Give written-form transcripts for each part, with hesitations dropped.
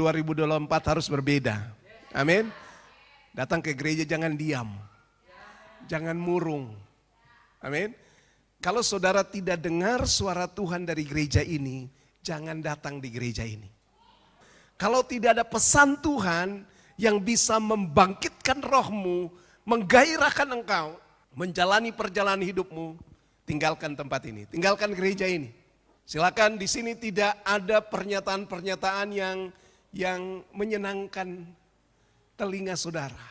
2024 harus berbeda. Amin. Datang ke gereja jangan diam. Jangan murung. Amin. Kalau saudara tidak dengar suara Tuhan dari gereja ini, jangan datang di gereja ini. Kalau tidak ada pesan Tuhan yang bisa membangkitkan rohmu, menggairahkan engkau, menjalani perjalanan hidupmu, tinggalkan tempat ini, tinggalkan gereja ini. Silakan, di sini tidak ada pernyataan-pernyataan yang menyenangkan telinga saudara.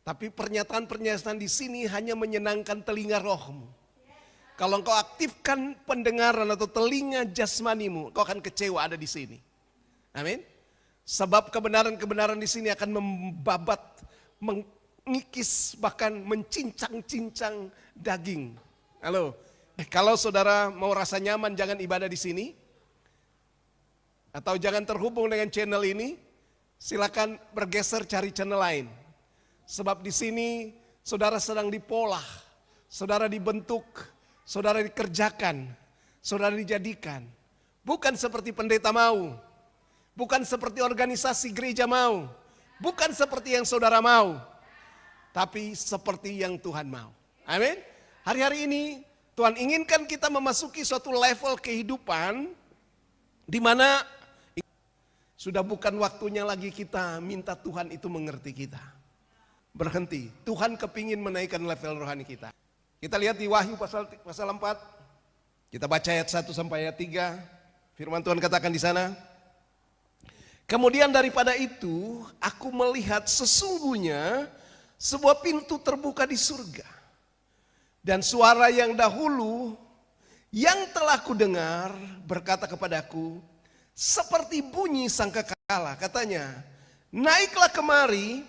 Tapi pernyataan-pernyataan di sini hanya menyenangkan telinga rohmu. Kalau engkau aktifkan pendengaran atau telinga jasmanimu, engkau akan kecewa ada di sini. Amin. Sebab kebenaran-kebenaran di sini akan membabat, mengikis, bahkan mencincang-cincang daging. Halo. Kalau saudara mau rasa nyaman, jangan ibadah di sini. Atau jangan terhubung dengan channel ini. Silakan bergeser cari channel lain. Sebab di sini saudara sedang dipolah, saudara dibentuk, saudara dikerjakan, saudara dijadikan. Bukan seperti pendeta mau, bukan seperti organisasi gereja mau, bukan seperti yang saudara mau, tapi seperti yang Tuhan mau. Amin. Hari-hari ini Tuhan inginkan kita memasuki suatu level kehidupan di mana sudah bukan waktunya lagi kita minta Tuhan itu mengerti kita. Berhenti. Tuhan kepingin menaikkan level rohani kita. Kita lihat di Wahyu pasal 4. Kita baca ayat 1 sampai ayat 3. Firman Tuhan katakan di sana. Kemudian daripada itu, aku melihat sesungguhnya sebuah pintu terbuka di surga. Dan suara yang dahulu yang telah kudengar berkata kepadaku, seperti bunyi sangkakala, katanya, naiklah kemari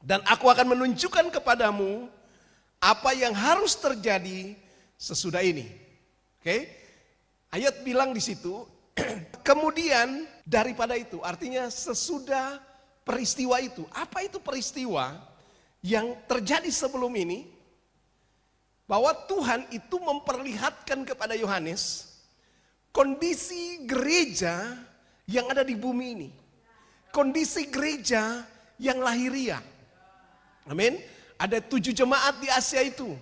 dan aku akan menunjukkan kepadamu apa yang harus terjadi sesudah ini. Oke? Ayat bilang di situ, kemudian daripada itu, artinya sesudah peristiwa itu. Apa itu peristiwa yang terjadi sebelum ini? Bahwa Tuhan itu memperlihatkan kepada Yohanes kondisi gereja yang ada di bumi ini. Kondisi gereja yang lahiriah. Amin. Ada 7 jemaat di Asia itu.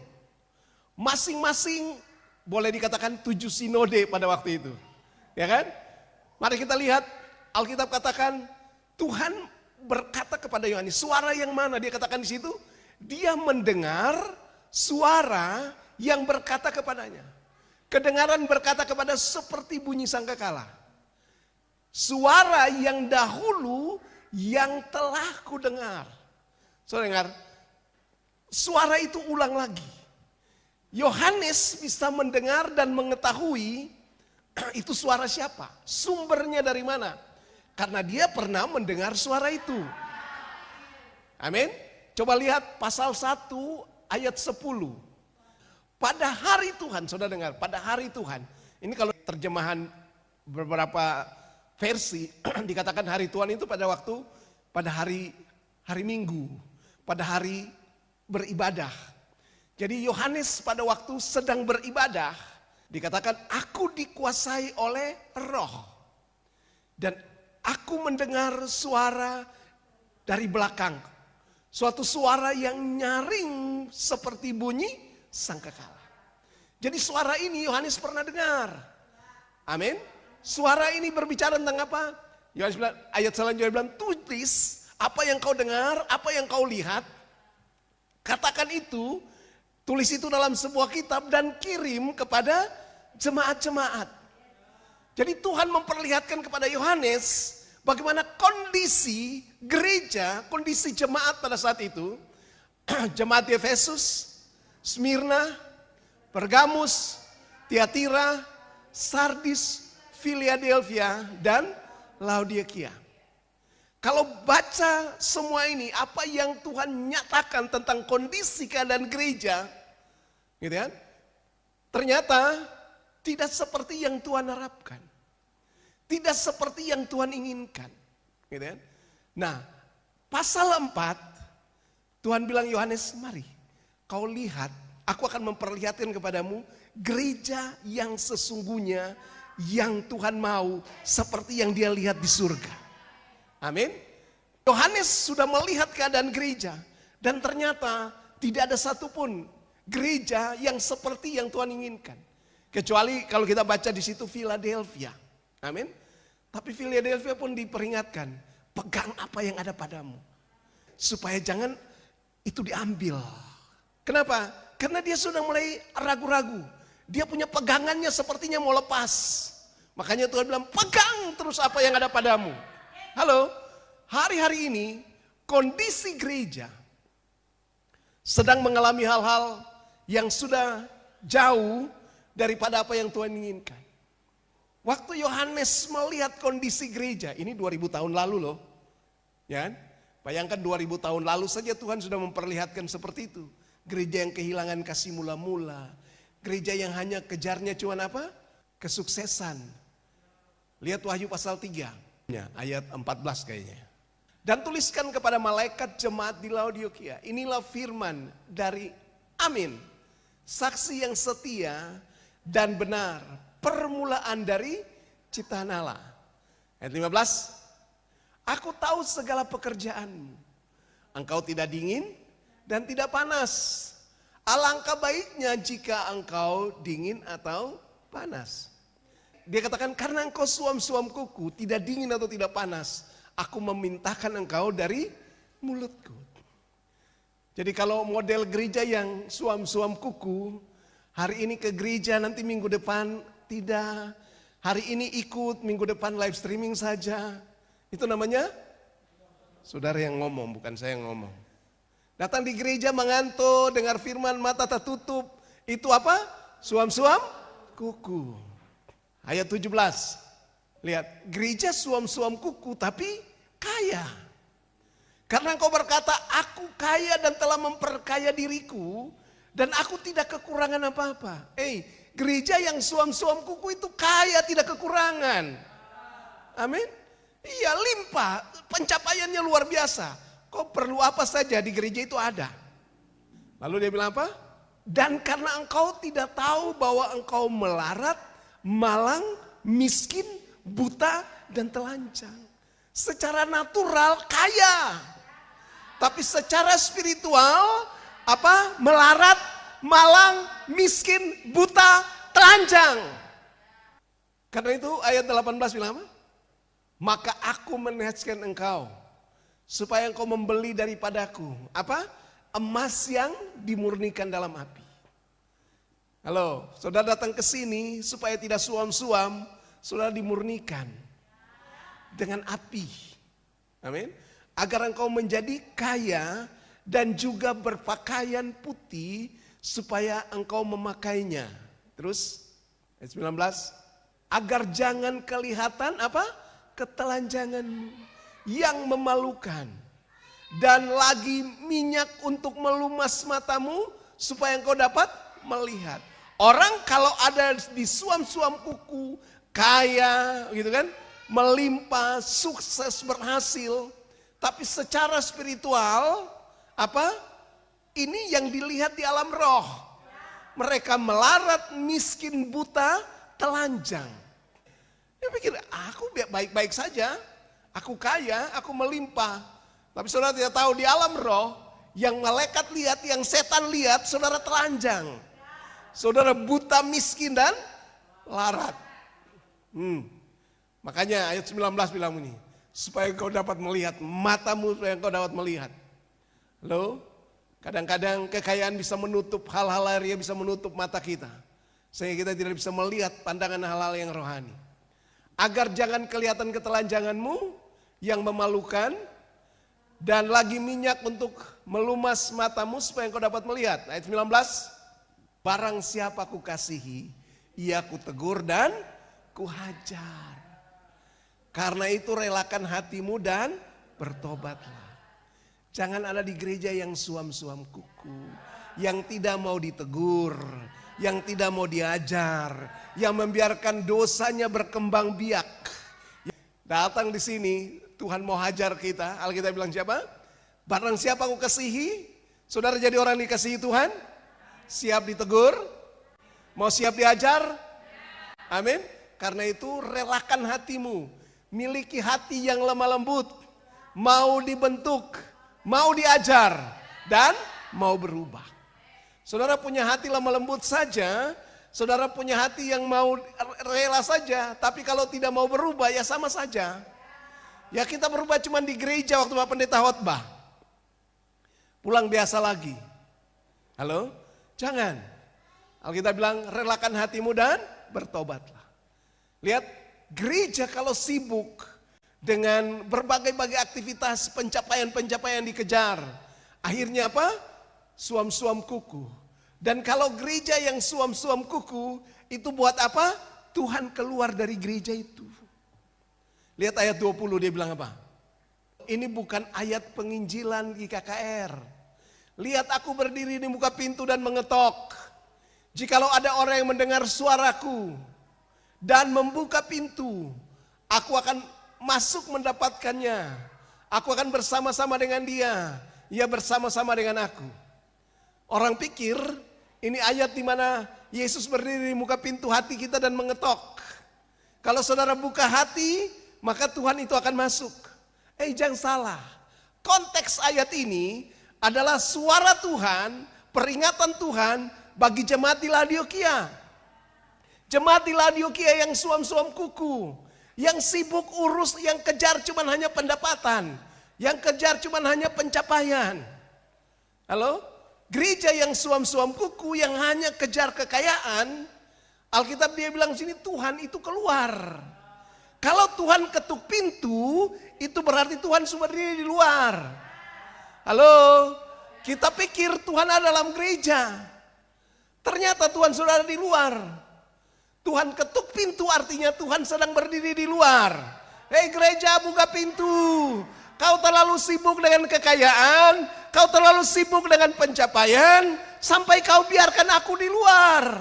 Masing-masing boleh dikatakan 7 sinode pada waktu itu. Ya kan? Mari kita lihat, Alkitab katakan Tuhan berkata kepada Yohanes, suara yang mana? Dia katakan di situ, dia mendengar suara yang berkata kepadanya. Kedengaran berkata kepada seperti bunyi sangkakala. Suara yang dahulu yang telah kudengar. Saudara dengar, suara itu ulang lagi. Yohanes bisa mendengar dan mengetahui itu suara siapa, sumbernya dari mana. Karena dia pernah mendengar suara itu. Amin. Coba lihat pasal 1 ayat 10. Pada hari Tuhan, saudara dengar, pada hari Tuhan. Ini kalau terjemahan beberapa versi dikatakan hari Tuhan itu pada waktu, pada hari Minggu, pada hari beribadah. Jadi Yohanes pada waktu sedang beribadah, dikatakan aku dikuasai oleh Roh. Dan aku mendengar suara dari belakang. Suatu suara yang nyaring seperti bunyi sangkakala. Jadi suara ini Yohanes pernah dengar. Amin. Suara ini berbicara tentang apa? Yohanes bilang, ayat selanjutnya bilang, tulis apa yang kau dengar, apa yang kau lihat. Katakan itu, tulis itu dalam sebuah kitab dan kirim kepada jemaat-jemaat. Jadi Tuhan memperlihatkan kepada Yohanes bagaimana kondisi gereja, kondisi jemaat pada saat itu. Jemaat di Efesus, Smyrna, Pergamus, Tiatira, Sardis, Philadelphia, dan Laodikia. Kalau baca semua ini, apa yang Tuhan nyatakan tentang kondisi keadaan gereja, gitu kan? Ternyata tidak seperti yang Tuhan harapkan. Tidak seperti yang Tuhan inginkan. Gitu kan? Nah, pasal 4, Tuhan bilang Yohanes, mari kau lihat, aku akan memperlihatkan kepadamu gereja yang sesungguhnya yang Tuhan mau seperti yang dia lihat di surga. Amin. Yohanes sudah melihat keadaan gereja. Dan ternyata tidak ada satupun gereja yang seperti yang Tuhan inginkan. Kecuali kalau kita baca di situ Philadelphia. Amin. Tapi Philadelphia pun diperingatkan, pegang apa yang ada padamu. Supaya jangan itu diambil. Kenapa? Karena dia sudah mulai ragu-ragu. Dia punya pegangannya sepertinya mau lepas. Makanya Tuhan bilang, pegang terus apa yang ada padamu. Halo, hari-hari ini kondisi gereja sedang mengalami hal-hal yang sudah jauh daripada apa yang Tuhan inginkan. Waktu Yohanes melihat kondisi gereja, ini 2000 tahun lalu loh. Ya, bayangkan 2000 tahun lalu saja Tuhan sudah memperlihatkan seperti itu. Gereja yang kehilangan kasih mula-mula. Gereja yang hanya kejarnya cuma apa? Kesuksesan. Lihat Wahyu pasal 3, ayat 14 kayaknya. Dan tuliskan kepada malaikat jemaat di Laodikia, inilah firman dari Amin, saksi yang setia dan benar, permulaan dari ciptaan Allah. Ayat 15, aku tahu segala pekerjaanmu, engkau tidak dingin dan tidak panas. Alangkah baiknya jika engkau dingin atau panas. Dia katakan, karena engkau suam-suam kuku, tidak dingin atau tidak panas, aku memintakan engkau dari mulutku. Jadi kalau model gereja yang suam-suam kuku, hari ini ke gereja, nanti minggu depan tidak. Hari ini ikut, minggu depan live streaming saja. Itu namanya saudara yang ngomong, bukan saya yang ngomong. Datang di gereja mengantuk, dengar firman, mata tertutup. Itu apa? Suam-suam kuku. Ayat 17. Lihat, gereja suam-suam kuku tapi kaya. Karena engkau berkata, aku kaya dan telah memperkaya diriku, dan aku tidak kekurangan apa-apa. Gereja yang suam-suam kuku itu kaya, tidak kekurangan. Amin. Iya, limpah, pencapaiannya luar biasa. Kau perlu apa saja di gereja itu ada. Lalu dia bilang apa? Dan karena engkau tidak tahu bahwa engkau melarat, malang, miskin, buta, dan telanjang. Secara natural kaya. Tapi secara spiritual apa? Melarat, malang, miskin, buta, telanjang. Karena itu ayat 18 bilang apa? Maka aku meneheskan engkau supaya engkau membeli daripadaku apa? Emas yang dimurnikan dalam api. Halo, saudara datang ke sini supaya tidak suam-suam, saudara dimurnikan dengan api. Amin. Agar engkau menjadi kaya dan juga berpakaian putih supaya engkau memakainya. Terus ayat 19, agar jangan kelihatan apa? Ketelanjanganmu yang memalukan, dan lagi minyak untuk melumas matamu supaya engkau dapat melihat. Orang kalau ada di suam-suam kuku, kaya gitu kan, melimpah, sukses, berhasil, tapi secara spiritual apa? Ini yang dilihat di alam roh. Mereka melarat, miskin, buta, telanjang. Dia pikir, aku baik-baik saja, aku kaya, aku melimpah. Tapi saudara tidak tahu di alam roh, yang malaikat lihat, yang setan lihat, saudara telanjang. Saudara buta, miskin, dan larat. Makanya ayat 19 bilang ini, supaya engkau dapat melihat, matamu supaya engkau dapat melihat. Loh, kadang-kadang kekayaan bisa menutup hal-hal lahiriah, bisa menutup mata kita. Sehingga kita tidak bisa melihat pandangan hal-hal yang rohani. Agar jangan kelihatan ketelanjanganmu yang memalukan, dan lagi minyak untuk melumas matamu supaya engkau dapat melihat. Ayat 19, barang siapa ku kasihi, ia ku tegur dan ku hajar. Karena itu relakan hatimu dan bertobatlah. Jangan ada di gereja yang suam-suam kuku, yang tidak mau ditegur, yang tidak mau diajar, yang membiarkan dosanya berkembang biak. Datang di sini, Tuhan mau hajar kita. Alkitab bilang siapa? Barang siapa aku kasihi, saudara jadi orang dikasihi Tuhan, siap ditegur, mau siap diajar. Amin. Karena itu relakan hatimu, miliki hati yang lemah lembut. mau dibentuk, mau diajar, dan mau berubah. Saudara punya hati lemah lembut saja, saudara punya hati yang mau rela saja, tapi kalau tidak mau berubah ya sama saja. Ya kita berubah cuma di gereja waktu Pak Pendeta khotbah. Pulang biasa lagi. Halo? Jangan. Alkitab bilang relakan hatimu dan bertobatlah. Lihat, gereja kalau sibuk dengan berbagai-bagai aktivitas pencapaian-pencapaian dikejar. Akhirnya apa? Suam-suam kuku. Dan kalau gereja yang suam-suam kuku, itu buat apa? Tuhan keluar dari gereja itu. Lihat ayat 20 dia bilang apa? Ini bukan ayat penginjilan di KKR. Lihat aku berdiri di muka pintu dan mengetok. Jikalau ada orang yang mendengar suaraku dan membuka pintu, aku akan masuk mendapatkannya. Aku akan bersama-sama dengan dia. Ia bersama-sama dengan aku. Orang pikir ini ayat di mana Yesus berdiri di muka pintu hati kita dan mengetok. Kalau saudara buka hati, maka Tuhan itu akan masuk. Jangan salah. Konteks ayat ini adalah suara Tuhan, peringatan Tuhan bagi jemaat di Laodikia. Jemaat di Laodikia yang suam-suam kuku, yang sibuk urus, yang kejar cuman hanya pendapatan, yang kejar cuman hanya pencapaian. Halo? Gereja yang suam-suam kuku, yang hanya kejar kekayaan, Alkitab dia bilang sini Tuhan itu keluar. Kalau Tuhan ketuk pintu, itu berarti Tuhan sudah berdiri di luar. Halo, kita pikir Tuhan ada dalam gereja. Ternyata Tuhan sudah ada di luar. Tuhan ketuk pintu artinya Tuhan sedang berdiri di luar. Hei gereja, buka pintu. Kau terlalu sibuk dengan kekayaan, kau terlalu sibuk dengan pencapaian, sampai kau biarkan aku di luar.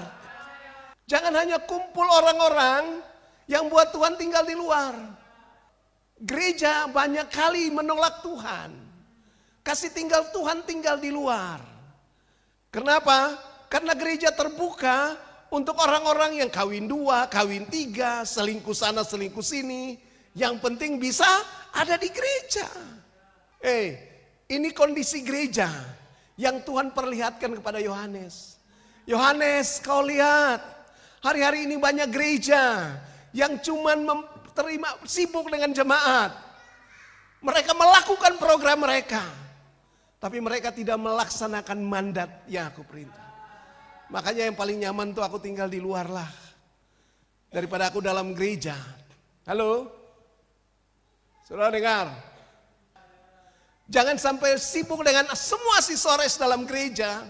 Jangan hanya kumpul orang-orang yang buat Tuhan tinggal di luar. Gereja banyak kali menolak Tuhan. Kasih tinggal Tuhan tinggal di luar. Kenapa? Karena gereja terbuka untuk orang-orang yang kawin 2, kawin 3, selingkuh sana, selingkuh sini. Yang penting bisa ada di gereja. Ini kondisi gereja yang Tuhan perlihatkan kepada Yohanes. Yohanes, kau lihat, hari-hari ini banyak gereja yang cuman sibuk dengan jemaat. Mereka melakukan program mereka, tapi mereka tidak melaksanakan mandat yang aku perintah. Makanya yang paling nyaman tuh aku tinggal di luar lah, daripada aku dalam gereja. Halo? Saudara dengar? Jangan sampai sibuk dengan semua aksesorius dalam gereja.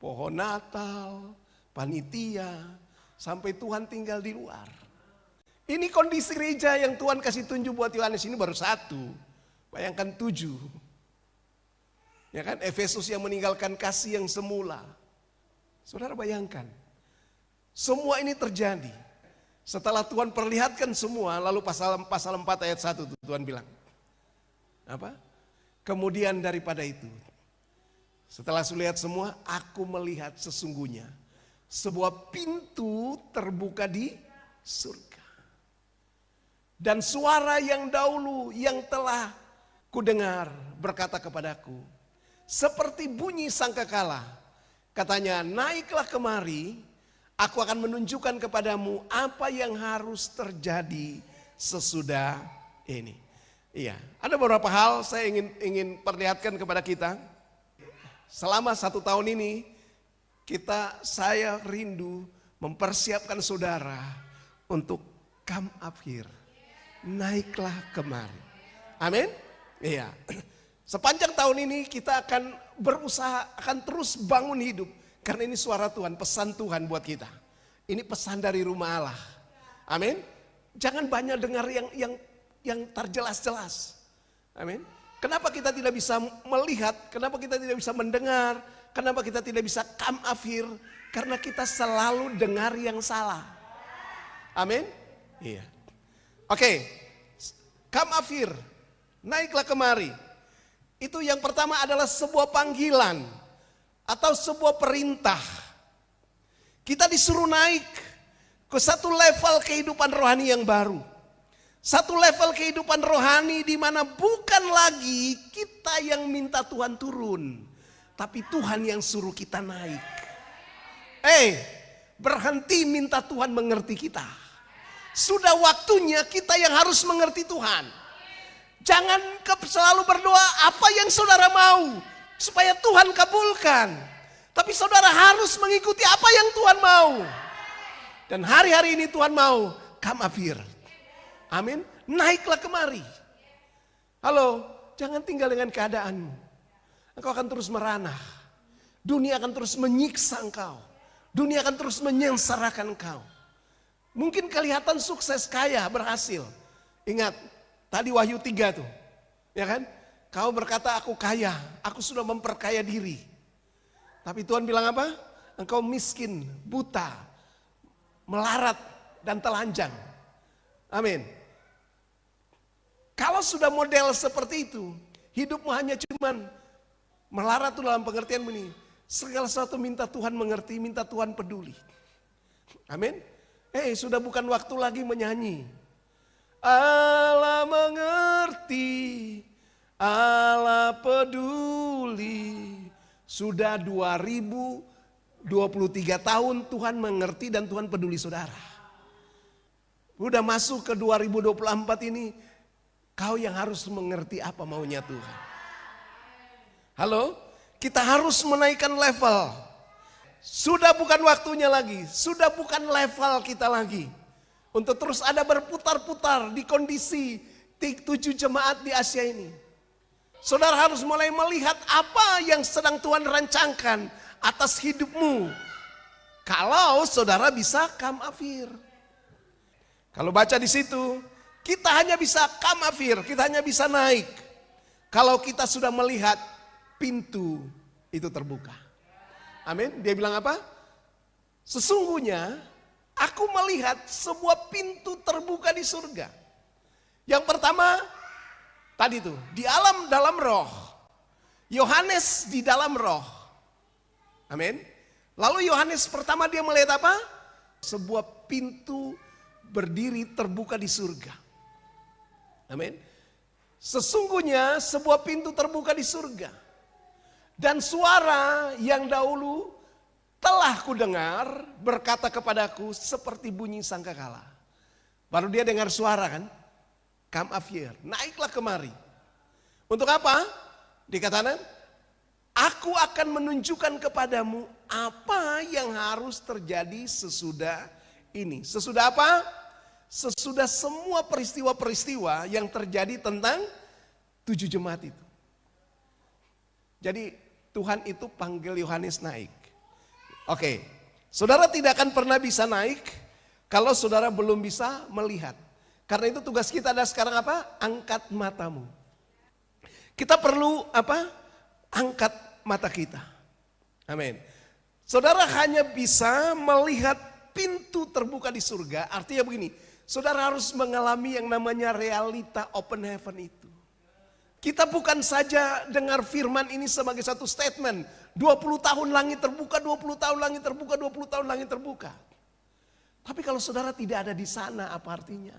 Pohon Natal, panitia, sampai Tuhan tinggal di luar. Ini kondisi gereja yang Tuhan kasih tunjuk buat Yohanes ini baru 1. Bayangkan 7. Ya kan, Efesus yang meninggalkan kasih yang semula. Saudara bayangkan. Semua ini terjadi. Setelah Tuhan perlihatkan semua, lalu pasal 4 ayat 1 Tuhan bilang. Apa? Kemudian daripada itu, setelah saya lihat semua, aku melihat sesungguhnya sebuah pintu terbuka di surga. Dan suara yang dahulu yang telah kudengar berkata kepadaku, seperti bunyi sangkakala. Katanya, naiklah kemari, aku akan menunjukkan kepadamu apa yang harus terjadi sesudah ini. Iya, ada beberapa hal saya ingin perlihatkan kepada kita. Selama 1 tahun ini, saya rindu mempersiapkan saudara untuk come up here. Naiklah kemari. Amin. Iya. Sepanjang tahun ini kita akan berusaha, akan terus bangun hidup. Karena ini suara Tuhan, pesan Tuhan buat kita. Ini pesan dari rumah Allah. Amin. Jangan banyak dengar yang terjelas-jelas. Amin. Kenapa kita tidak bisa melihat? Kenapa kita tidak bisa mendengar? Kenapa kita tidak bisa come up here? Karena kita selalu dengar yang salah. Amin. Iya. Oke, come up here, naiklah kemari. Itu yang pertama adalah sebuah panggilan atau sebuah perintah. Kita disuruh naik ke satu level kehidupan rohani yang baru. Satu level kehidupan rohani di mana bukan lagi kita yang minta Tuhan turun, tapi Tuhan yang suruh kita naik. Berhenti minta Tuhan mengerti kita. Sudah waktunya kita yang harus mengerti Tuhan. Jangan selalu berdoa apa yang saudara mau supaya Tuhan kabulkan. Tapi saudara harus mengikuti apa yang Tuhan mau. Dan hari-hari ini Tuhan mau, come up here. Amin. Naiklah kemari. Halo, jangan tinggal dengan keadaanmu. Engkau akan terus meranah. Dunia akan terus menyiksa engkau. Dunia akan terus menyengsarakan engkau. Mungkin kelihatan sukses, kaya, berhasil. Ingat, tadi Wahyu 3 tuh. Ya kan? Kau berkata aku kaya, aku sudah memperkaya diri. Tapi Tuhan bilang apa? Engkau miskin, buta, melarat, dan telanjang. Amin. Kalau sudah model seperti itu, hidupmu hanya cuman melarat tuh dalam pengertian ini. Segala sesuatu minta Tuhan mengerti, minta Tuhan peduli. Amin. Sudah bukan waktu lagi menyanyi. Allah mengerti, Allah peduli. Sudah 2023 tahun Tuhan mengerti dan Tuhan peduli saudara. Udah masuk ke 2024 ini, kau yang harus mengerti apa maunya Tuhan. Halo, kita harus menaikkan level. Sudah bukan waktunya lagi, sudah bukan level kita lagi. Untuk terus ada berputar-putar di kondisi 7 jemaat di Asia ini. Saudara harus mulai melihat apa yang sedang Tuhan rancangkan atas hidupmu. Kalau saudara bisa come up here. Kalau baca di situ, kita hanya bisa come up here, kita hanya bisa naik. Kalau kita sudah melihat pintu itu terbuka. Amin. Dia bilang apa? Sesungguhnya aku melihat sebuah pintu terbuka di surga. Yang pertama, tadi tuh, di dalam roh. Yohanes di dalam roh. Amin. Lalu Yohanes pertama dia melihat apa? Sebuah pintu berdiri terbuka di surga. Amin. Sesungguhnya sebuah pintu terbuka di surga. Dan suara yang dahulu telah kudengar berkata kepadaku seperti bunyi sangkakala. Baru dia dengar suara kan? Come up here, naiklah kemari. Untuk apa? Dikatakan, aku akan menunjukkan kepadamu apa yang harus terjadi sesudah ini. Sesudah apa? Sesudah semua peristiwa-peristiwa yang terjadi tentang 7 jemaat itu. Jadi Tuhan itu panggil Yohanes naik. Oke, saudara tidak akan pernah bisa naik kalau saudara belum bisa melihat. Karena itu tugas kita adalah sekarang apa? Angkat matamu. Kita perlu apa? Angkat mata kita. Amin. Saudara hanya bisa melihat pintu terbuka di surga. Artinya begini, saudara harus mengalami yang namanya realita open heaven itu. Kita bukan saja dengar firman ini sebagai satu statement. 20 tahun langit terbuka, 20 tahun langit terbuka, 20 tahun langit terbuka. Tapi kalau saudara tidak ada di sana, apa artinya?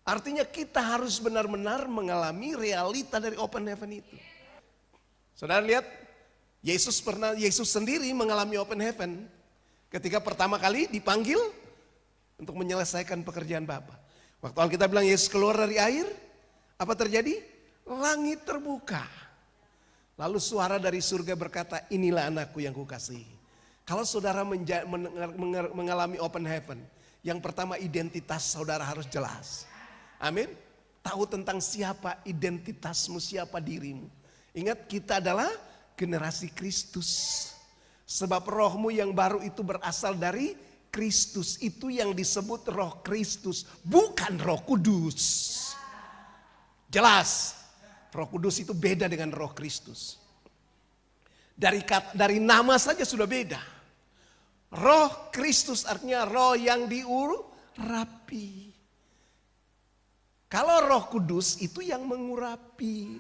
Artinya kita harus benar-benar mengalami realita dari open heaven itu. Saudara lihat, Yesus sendiri mengalami open heaven ketika pertama kali dipanggil untuk menyelesaikan pekerjaan Bapa. Waktu Alkitab bilang Yesus keluar dari air, apa terjadi? Langit terbuka. Lalu suara dari surga berkata, inilah anakku yang kukasihi. Kalau saudara mengalami open heaven, yang pertama identitas saudara harus jelas. Amin. Tahu tentang siapa identitasmu, siapa dirimu. Ingat, kita adalah generasi Kristus. Sebab rohmu yang baru itu berasal dari Kristus. Itu yang disebut roh Kristus, bukan Roh Kudus. Jelas, Roh Kudus itu beda dengan Roh Kristus. Dari nama saja sudah beda. Roh Kristus artinya roh yang diurapi. Kalau Roh Kudus itu yang mengurapi.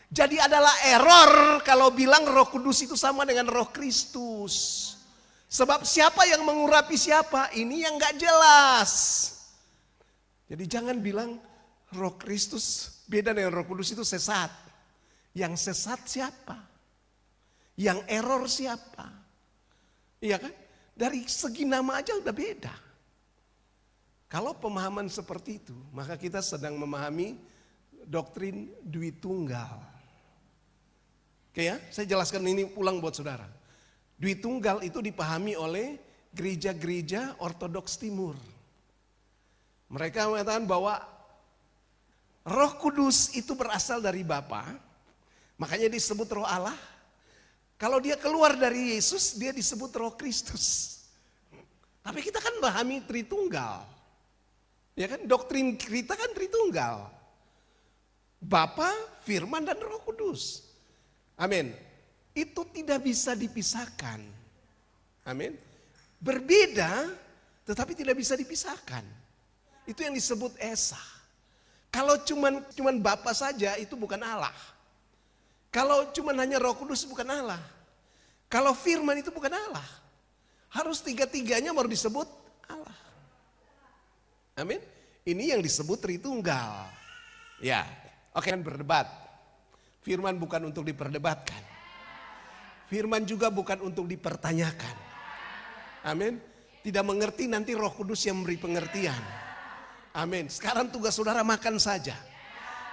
Jadi adalah error kalau bilang Roh Kudus itu sama dengan Roh Kristus. Sebab siapa yang mengurapi siapa? Ini yang gak jelas. Jadi jangan bilang Roh Kristus beda dengan Roh Kudus itu sesat. Yang sesat siapa? Yang error siapa? Iya kan? Dari segi nama aja udah beda. Kalau pemahaman seperti itu, maka kita sedang memahami doktrin Dwitunggal. Oke ya, saya jelaskan ini ulang buat saudara. Dwitunggal itu dipahami oleh gereja-gereja Ortodoks Timur. Mereka mengatakan bahwa Roh Kudus itu berasal dari Bapa, makanya disebut Roh Allah. Kalau dia keluar dari Yesus, dia disebut Roh Kristus. Tapi kita kan memahami Tritunggal. Ya kan, doktrin kita kan Tritunggal. Bapa, Firman, dan Roh Kudus. Amin. Itu tidak bisa dipisahkan. Amin. Berbeda, tetapi tidak bisa dipisahkan. Itu yang disebut Esa. Kalau cuman Bapa saja itu bukan Allah. Kalau cuman hanya Roh Kudus bukan Allah. Kalau Firman itu bukan Allah. Harus tiga-tiganya baru disebut Allah. Amin. Ini yang disebut Tritunggal. Ya, oke, berdebat. Firman bukan untuk diperdebatkan. Firman juga bukan untuk dipertanyakan. Amin. Tidak mengerti nanti Roh Kudus yang memberi pengertian. Amin. Sekarang tugas saudara makan saja.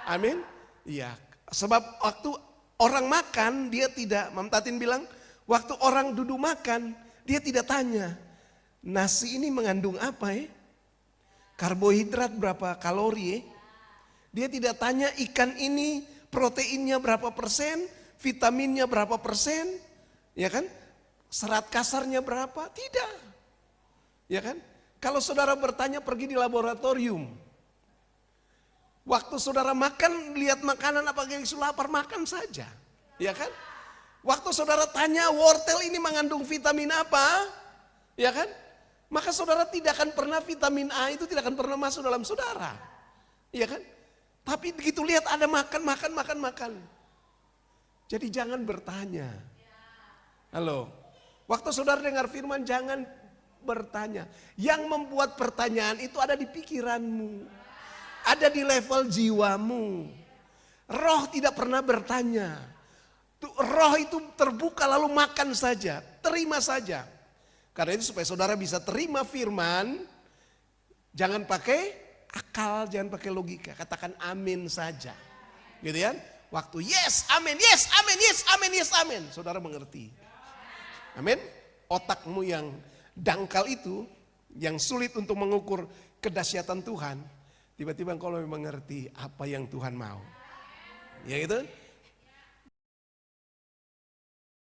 Amin. Iya. Sebab waktu orang makan dia tidak, Mam Tatin bilang, waktu orang duduk makan dia tidak tanya, nasi ini mengandung apa ya? Karbohidrat berapa kalori ya? Dia tidak tanya ikan ini proteinnya berapa persen, vitaminnya berapa persen, ya kan? Serat kasarnya berapa? Tidak. Ya kan? Kalau saudara bertanya pergi di laboratorium. Waktu saudara makan, lihat makanan apakah yang lapar, makan saja. Ya kan? Waktu saudara tanya wortel ini mengandung vitamin apa? Ya kan? Maka saudara tidak akan pernah vitamin A itu tidak akan pernah masuk dalam saudara. Ya kan? Tapi begitu lihat ada makan. Jadi jangan bertanya. Halo. Waktu saudara dengar firman jangan bertanya. Yang membuat pertanyaan itu ada di pikiranmu. Ada di level jiwamu. Roh tidak pernah bertanya. Roh itu terbuka lalu makan saja. Terima saja. Karena itu supaya saudara bisa terima firman. Jangan pakai akal, jangan pakai logika. Katakan amin saja. Gitu kan? Waktu yes, amin, yes, amin, yes, amin, yes, amin. Saudara mengerti. Amin. Otakmu yang dangkal itu, yang sulit untuk mengukur kedahsyatan Tuhan, tiba-tiba kalau mengerti apa yang Tuhan mau. Ya gitu.